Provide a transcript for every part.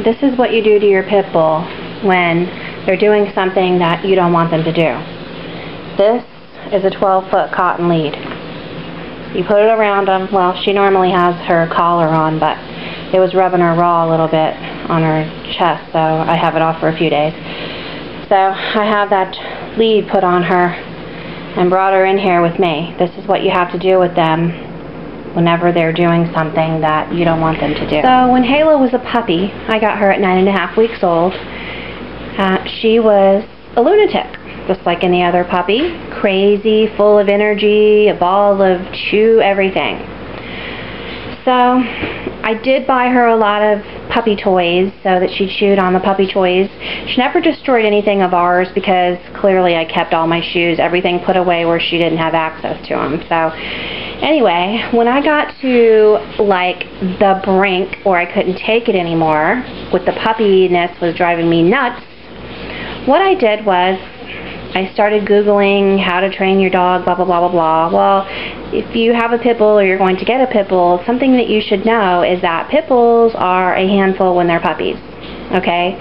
this is what you do to your pit bull when they're doing something that you don't want them to do. This is a 12-foot cotton lead. You put it around them. Well, she normally has her collar on, but it was rubbing her raw a little bit on her chest, so I have it off for a few days. So I have that lead put on her and brought her in here with me. This is what you have to do with them whenever they're doing something that you don't want them to do. So when Halo was a puppy, I got her at 9.5 weeks old, she was a lunatic, just like any other puppy. Crazy, full of energy, a ball of chew everything. So I did buy her a lot of puppy toys so that she chewed on the puppy toys. She never destroyed anything of ours because clearly I kept all my shoes, everything put away where she didn't have access to them. So anyway, when I got to like the brink where I couldn't take it anymore, with the puppiness was driving me nuts, what I did was I started Googling how to train your dog, blah, blah, blah, blah, blah. Well, if you have a pit bull or you're going to get a pit bull, something that you should know is that pit bulls are a handful when they're puppies, okay?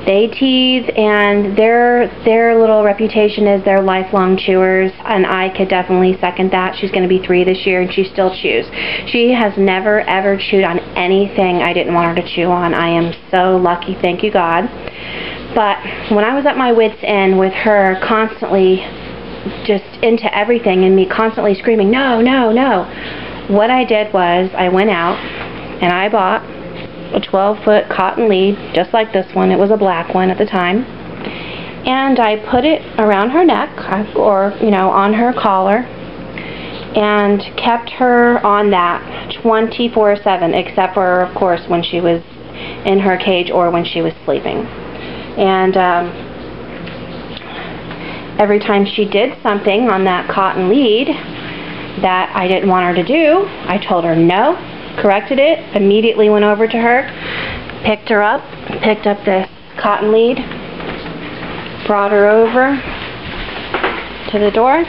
They tease, and their little reputation is they're lifelong chewers, and I could definitely second that. She's going to be 3 this year, and she still chews. She has never, ever chewed on anything I didn't want her to chew on. I am so lucky, thank you, God. But when I was at my wit's end with her constantly just into everything and me constantly screaming, no, no, no, what I did was I went out and I bought a 12-foot cotton lead, just like this one. It was a black one at the time. And I put it around her neck, or, you know, on her collar, and kept her on that 24/7, except for, of course, when she was in her cage or when she was sleeping. And every time she did something on that cotton lead that I didn't want her to do, I told her no, corrected it, immediately went over to her, picked her up, picked up this cotton lead, brought her over to the door,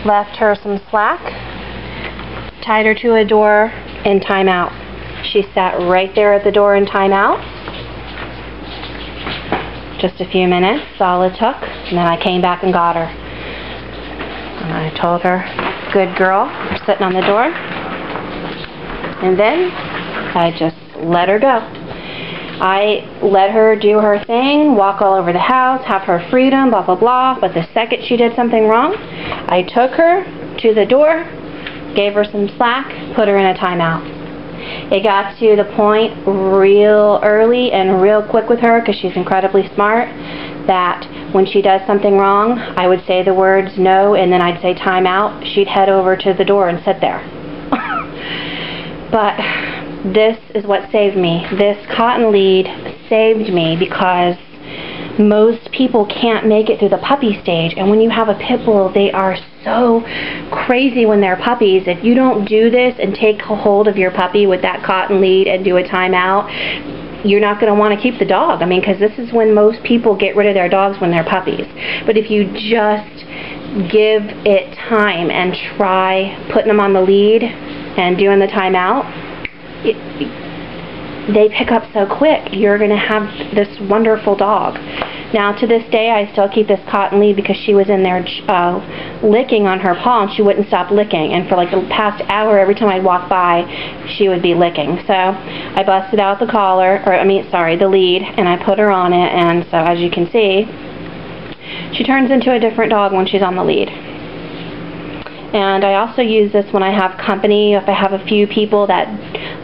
left her some slack, tied her to a door in timeout. She sat right there at the door in timeout. Just a few minutes, all it took, and then I came back and got her. And I told her, good girl, I'm sitting on the door. And then I just let her go. I let her do her thing, walk all over the house, have her freedom, blah, blah, blah. But the second she did something wrong, I took her to the door, gave her some slack, put her in a timeout. It got to the point real early and real quick with her, because she's incredibly smart, that when she does something wrong, I would say the words no, and then I'd say time out. She'd head over to the door and sit there. But this is what saved me. This cotton lead saved me, because most people can't make it through the puppy stage, and when you have a pit bull, they are so crazy when they're puppies. If you don't do this and take hold of your puppy with that cotton lead and do a timeout, you're not going to want to keep the dog. I mean, because this is when most people get rid of their dogs, when they're puppies. But if you just give it time and try putting them on the lead and doing the timeout, they pick up so quick. You're going to have this wonderful dog. Now, to this day, I still keep this cotton lead because she was in there licking on her paw, and she wouldn't stop licking. And for like the past hour, every time I'd walk by, she would be licking. So I busted out the collar, or the lead, and I put her on it. And so, as you can see, she turns into a different dog when she's on the lead. And I also use this when I have company. If I have a few people that,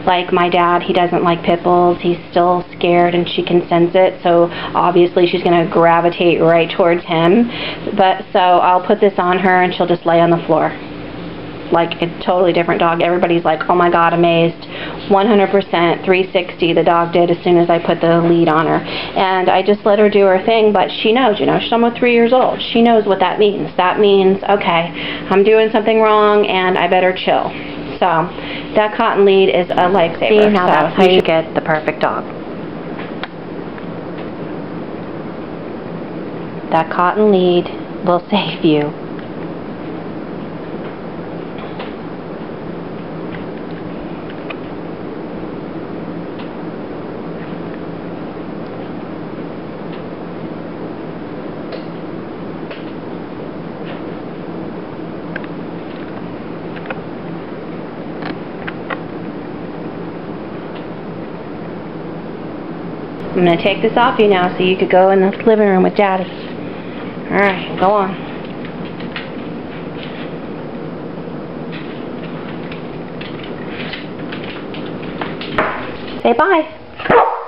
like my dad, he doesn't like pit bulls. He's still scared, and she can sense it. So obviously she's going to gravitate right towards him. But so I'll put this on her, and she'll just lay on the floor. Like a totally different dog. Everybody's like, oh my God, amazed. 100% 360 the dog did as soon as I put the lead on her. And I just let her do her thing, but she knows, you know, she's almost 3 years old. She knows what that means. That means, okay, I'm doing something wrong and I better chill. So that cotton lead is a lifesaver. See, now that's how you get the perfect dog. That cotton lead will save you. I'm going to take this off you now so you could go in the living room with Daddy. Alright, go on. Say bye.